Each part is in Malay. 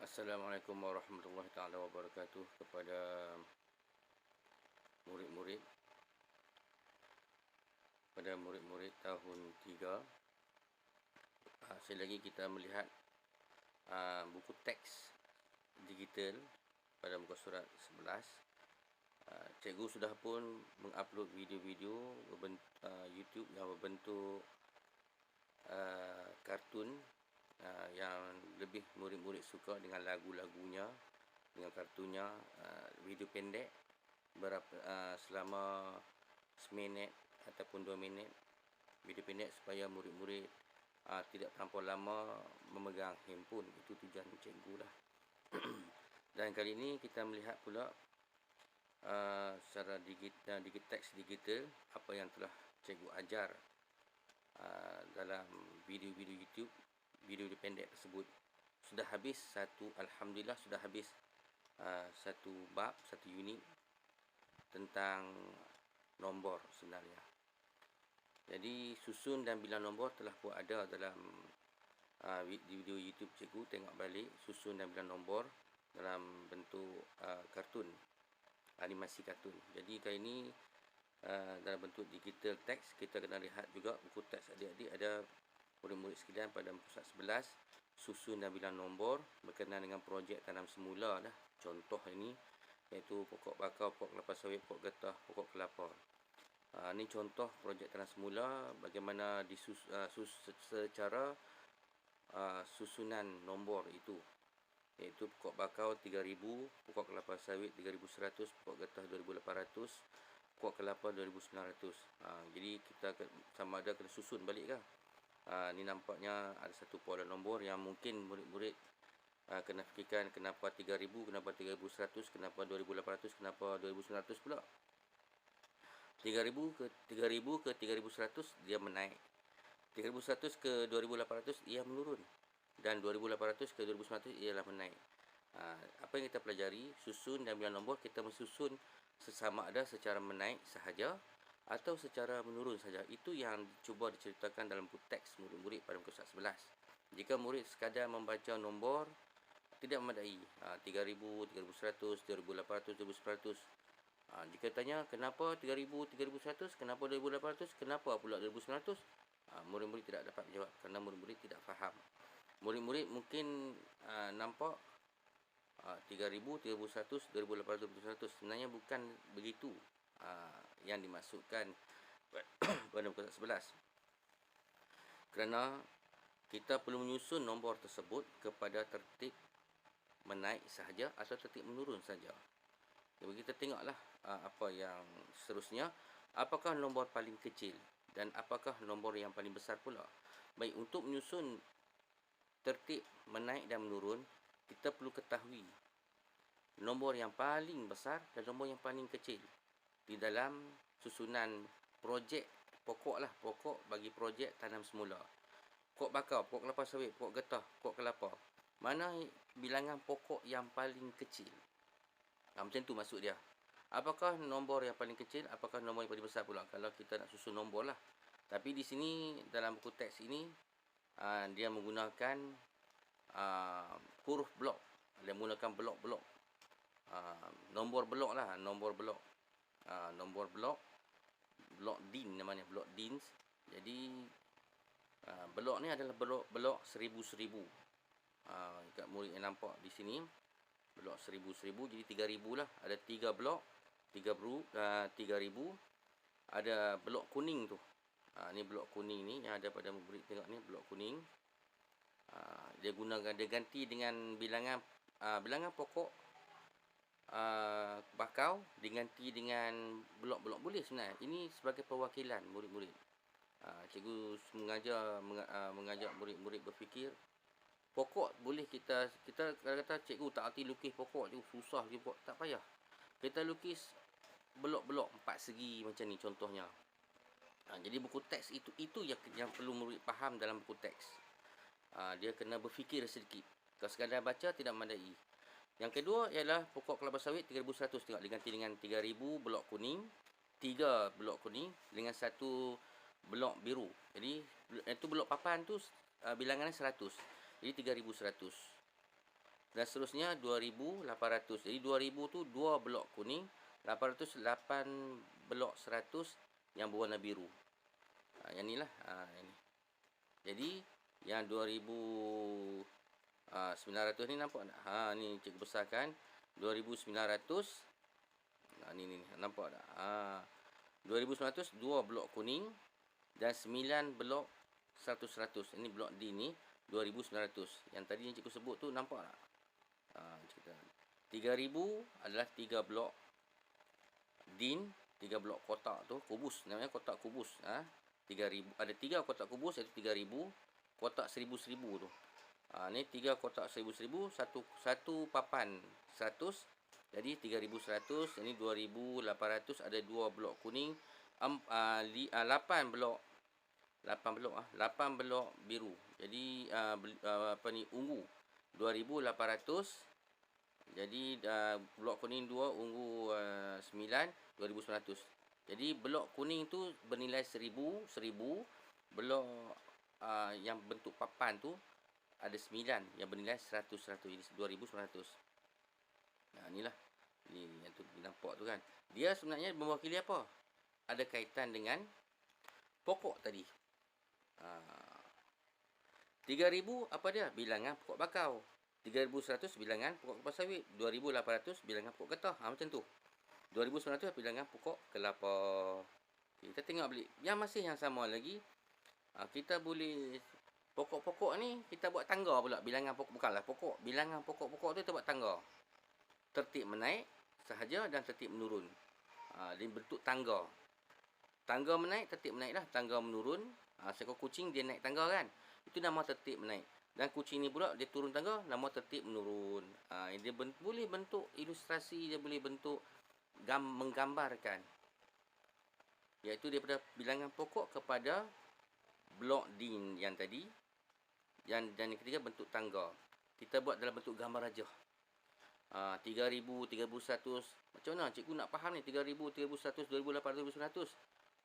Assalamualaikum warahmatullahi taala wabarakatuh kepada murid-murid tahun 3. Sekali lagi kita melihat buku teks digital pada muka surat 11. Cikgu sudah pun mengupload video-video YouTube yang berbentuk kartun yang lebih murid-murid suka dengan lagu-lagunya, dengan kartunnya, video pendek selama seminit ataupun 2 minit, video pendek supaya murid-murid tidak terlampau lama memegang handphone. Itu tujuan cikgu lah. Dan kali ini kita melihat pula secara teks digital apa yang telah cikgu ajar dalam video-video YouTube, video pendek tersebut. Sudah habis alhamdulillah sudah habis satu bab, satu unit tentang nombor sebenarnya. Jadi susun dan bilang nombor telah pun ada dalam video YouTube cikgu. Tengok balik susun dan bilang nombor dalam bentuk kartun, animasi kartun. Jadi kali ini dalam bentuk digital teks. Kita kena lihat juga buku teks adik-adik. Ada murid-murid sekalian pada muka surat 11, susun dan bilang nombor berkenaan dengan projek tanam semula lah. Contoh ini iaitu pokok bakau, pokok kelapa sawit, pokok getah, pokok kelapa. Ini contoh projek tanam semula, bagaimana secara susunan nombor itu, iaitu pokok bakau 3000, pokok kelapa sawit 3100, pokok getah 2800, pokok kelapa 2900. Jadi kita sama ada kena susun balik kah? Ni nampaknya ada satu pola nombor yang mungkin murid-murid kena fikirkan, kenapa 3000, kenapa 3100, kenapa 2800, kenapa 2900 pula. 3000 ke 3100 dia menaik, 3100 ke 2800 ia menurun, dan 2800 ke 2900 ialah menaik. Apa yang kita pelajari, susun dan bilang nombor, kita mensusun sesama ada secara menaik sahaja atau secara menurun saja. Itu yang cuba diceritakan dalam buku teks murid-murid pada muka surat 11. Jika murid sekadar membaca nombor tidak memadai, 3000, 3100, 2800, 2900. Jika tanya kenapa 3000, 3100, kenapa 2800, kenapa pula 2900, murid-murid tidak dapat menjawab kerana murid-murid tidak faham. Murid-murid mungkin nampak 3000, 3100, 2800, 2900. Sebenarnya bukan begitu yang dimaksudkan pada muka surat 11. Kerana kita perlu menyusun nombor tersebut kepada tertib menaik sahaja atau tertib menurun saja. Jadi kita tengoklah apa yang seterusnya. Apakah nombor paling kecil dan apakah nombor yang paling besar pula. Baik, untuk menyusun tertib menaik dan menurun, kita perlu ketahui nombor yang paling besar dan nombor yang paling kecil di dalam susunan projek pokok lah, pokok bagi projek tanam semula. Pokok bakau, pokok kelapa sawit, pokok getah, pokok kelapa. Mana bilangan pokok yang paling kecil? Macam tu maksud dia. Apakah nombor yang paling kecil, apakah nombor yang paling besar pula, kalau kita nak susun nombor lah. Tapi di sini dalam buku teks ini dia menggunakan huruf blok. Dia menggunakan blok-blok, nombor blok lah, nombor blok. Nombor blok din namanya, blok dins. Jadi blok ni adalah blok 1000-1000. Dekat murid yang nampak di sini blok 1000-1000, jadi 3000 lah. Ada 3 blok, 3000. Ada blok kuning tu. Ni blok kuning ni yang ada pada murid, tengok ni blok kuning. Dia ganti dengan bilangan pokok bakau diganti dengan blok-blok. Boleh sebenarnya. Ini sebagai perwakilan murid-murid. Cikgu mengajak murid-murid berfikir. Pokok boleh kita kata cikgu tak erti lukis pokok, cikgu susah lukis pokok. Tak payah. Kita lukis blok-blok 4 segi macam ni contohnya. Jadi buku teks itu yang perlu murid faham dalam buku teks. Dia kena berfikir sedikit. Kalau sekadar baca tidak memadai. Yang kedua ialah pokok kelapa sawit 3100. Tengok diganti dengan 3000 blok kuning, 3 blok kuning dengan 1 blok biru. Jadi itu blok papan tu bilangannya 100. Jadi 3100. dan seterusnya 2800. Jadi 2000 tu 2 blok kuning, 800 8 blok 100 yang berwarna biru. Yang ni lah. Ini. Jadi yang 2900 ni nampak tak? Ni cikgu besarkan 2900. Ni nampak tak? 2900 2 blok kuning dan 9 blok 100. Ini blok D ni 2900. Yang tadi yang cikgu sebut tu nampak tak? 3000 adalah 3 blok DIN, 3 blok kotak tu, kubus namanya, kotak kubus. 3000 ada 3 kotak kubus iaitu 3000, kotak 1000 tu. Ni 3 kotak 1000, satu papan 100. Jadi 3100, ini 2800, ada 2 blok kuning, 8 blok 8 blok biru. Jadi ungu 2800. Jadi blok kuning 2, ungu 9, 2900. Jadi blok kuning tu bernilai 1000. Blok yang bentuk papan tu ada 9 yang bernilai 100. Jadi 2900. Inilah. Ni yang tu nampak tu kan. Dia sebenarnya mewakili apa? Ada kaitan dengan pokok tadi. 3000 apa dia? Bilangan pokok bakau. 3100 bilangan pokok kelapa sawit. 2800 bilangan pokok getah. Macam tu. 2900 bilangan pokok kelapa. Kita tengok balik. Yang masih yang sama lagi. Kita boleh pokok-pokok ni kita buat tangga pula. Bilangan pokok, bukanlah pokok. Bilangan pokok-pokok tu kita buat tangga. Tertib menaik sahaja dan tertib menurun. Dia bentuk tangga. Tangga menaik, tertib menaik lah. Tangga menurun. Seekor kucing dia naik tangga kan. Itu nama tertib menaik. Dan kucing ni pula dia turun tangga, nama tertib menurun. Dia boleh bentuk ilustrasi, dia boleh bentuk menggambarkan. Iaitu daripada bilangan pokok kepada blok DIN yang tadi. Dan yang ketiga bentuk tangga. Kita buat dalam bentuk gambar aja. 3000, 3100. Macam mana cikgu nak faham ni? 3000, 3100, 2800, 2900.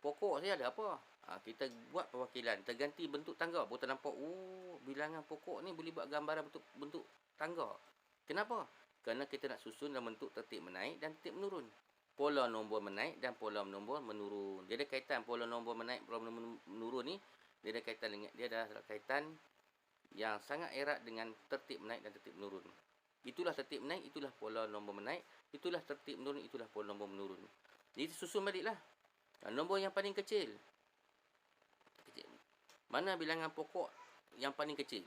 Pokok saya ada apa? Kita buat perwakilan. Kita ganti bentuk tangga. Baru kita nampak, bilangan pokok ni boleh buat gambaran bentuk tangga. Kenapa? Kerana kita nak susun dalam bentuk tertib menaik dan tertib menurun. Pola nombor menaik dan pola nombor menurun. Dia ada kaitan pola nombor menaik, pola nombor menurun ni. Dia ada kaitan dengan, dia ada kaitan yang sangat erat dengan tertib menaik dan tertib menurun. Itulah tertib menaik, itulah pola nombor menaik. Itulah tertib menurun, itulah pola nombor menurun. Jadi susun baliklah. Nombor yang paling kecil. Mana bilangan pokok yang paling kecil?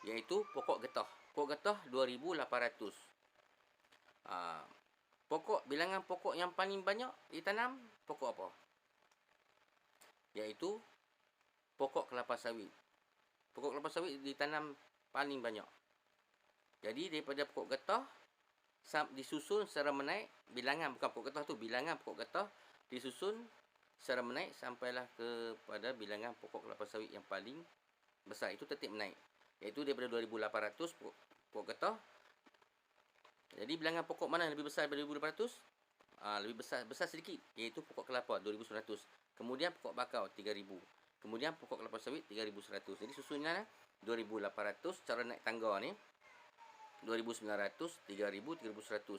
Iaitu pokok getah. Pokok getah 2800. Bilangan pokok yang paling banyak ditanam, pokok apa? Iaitu pokok kelapa sawit. Pokok kelapa sawit ditanam paling banyak. Jadi daripada pokok getah disusun secara menaik, bilangan bukan pokok getah tu, bilangan pokok getah disusun secara menaik sampailah kepada bilangan pokok kelapa sawit yang paling besar. Itu tertib menaik. Iaitu daripada 2800 pokok getah. Jadi bilangan pokok mana yang lebih besar daripada 2800? Lebih besar sedikit, iaitu pokok kelapa 2900. Kemudian pokok bakau 3000. Kemudian pokok kelapa sawit 3100. Jadi susunan 2800 cara naik tangga ni. 2900, 3000, 3100.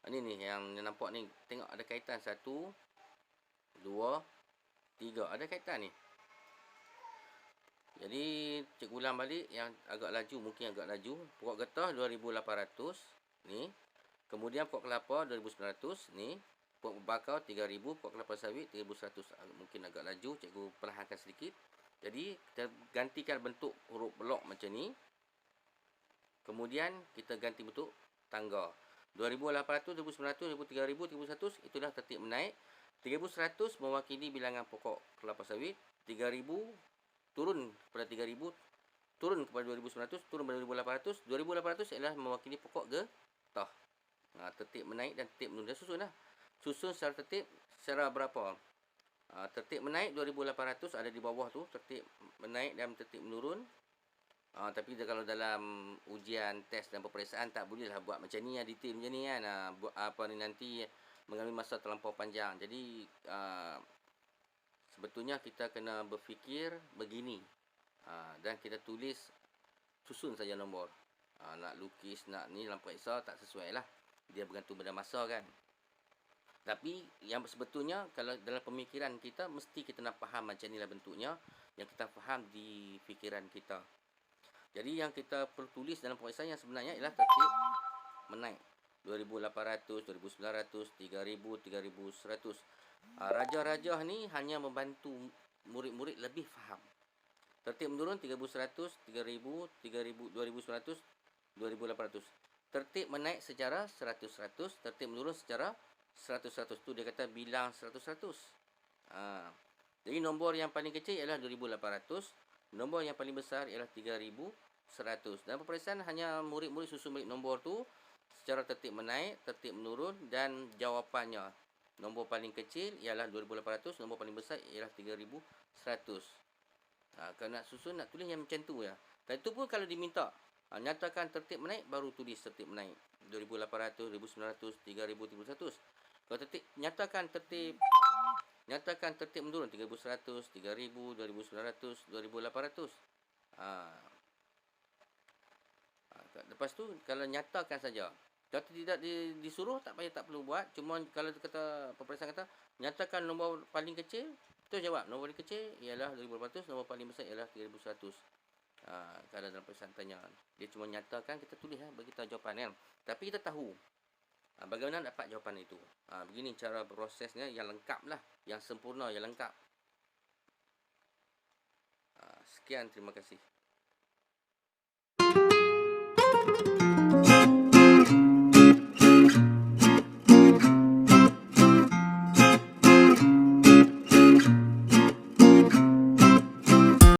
Ini ni yang nampak ni. Tengok ada kaitan 1, 2, 3. Ada kaitan ni. Jadi cikgu ulang balik yang agak laju, mungkin agak laju. Pokok getah 2800 ni. Kemudian pokok kelapa 2900 ni. Pokok bakau 3000, pokok kelapa sawit 3100. Mungkin agak laju, cikgu perlahankan sedikit. Jadi kita gantikan bentuk huruf blok macam ni. Kemudian kita ganti bentuk tangga. 2800, 2900, 3000, 3100 itulah tertib menaik. 3100 mewakili bilangan pokok kelapa sawit. 3000 turun kepada 3000, turun kepada 2900, turun kepada 2800. 2800 adalah mewakili pokok getah. Tertib menaik dan tertib menurun. Dah susun dah. Susun secara tertib secara berapa? Tertib menaik 2800 ada di bawah tu, tertib menaik dan tertib menurun. Tapi kalau dalam ujian, test dan peperiksaan tak bolehlah buat macam ni, detail macam ni kan. Buat apa ni nanti mengambil masa terlampau panjang. Jadi sebetulnya kita kena berfikir begini. Dan kita tulis, susun saja nombor. Nak lukis, nak ni dalam periksa tak sesuai lah. Dia bergantung pada masa kan. Tapi yang sebetulnya kalau dalam pemikiran kita, mesti kita nak faham macam inilah bentuknya, yang kita faham di fikiran kita. Jadi yang kita perlu tulis dalam peperiksaan yang sebenarnya ialah tertib menaik 2,800, 2,900, 3,000, 3,100. Raja-raja ni hanya membantu murid-murid lebih faham. Tertib menurun 3,100, 3,000, 3,000, 2,900, 2,800. Tertib menaik secara 100-100, tertib menurun secara 100-100. Tu dia kata bilang 100-100. Jadi nombor yang paling kecil ialah 2,800. Nombor yang paling besar ialah 3,100. Dan peperiksaan hanya murid-murid susun balik nombor tu secara tertib menaik, tertib menurun dan jawapannya. Nombor paling kecil ialah 2,800, nombor paling besar ialah 3,100. Kalau nak susun, nak tulis yang macam tu ya. Dan itu pun kalau diminta, nyatakan tertib menaik, baru tulis tertib menaik. 2,800, 2,900, 3,100. Kalau nyatakan tertib menurun 3,100, 3,000, 2,900, 2,800. Lepas tu kalau nyatakan saja. Kalau tidak disuruh tak perlu buat. Cuma kalau kata peperiksaan kata nyatakan nombor paling kecil, tu jawab. Nombor paling kecil ialah 2,800, nombor paling besar ialah 3,100. Kalau dalam peperiksaan tanya, dia cuma nyatakan, kita tulis bagi tahu jawapan kan. Tapi kita tahu bagaimana dapat jawapan itu. Begini cara prosesnya yang lengkap lah, yang sempurna, yang lengkap. Sekian, terima kasih.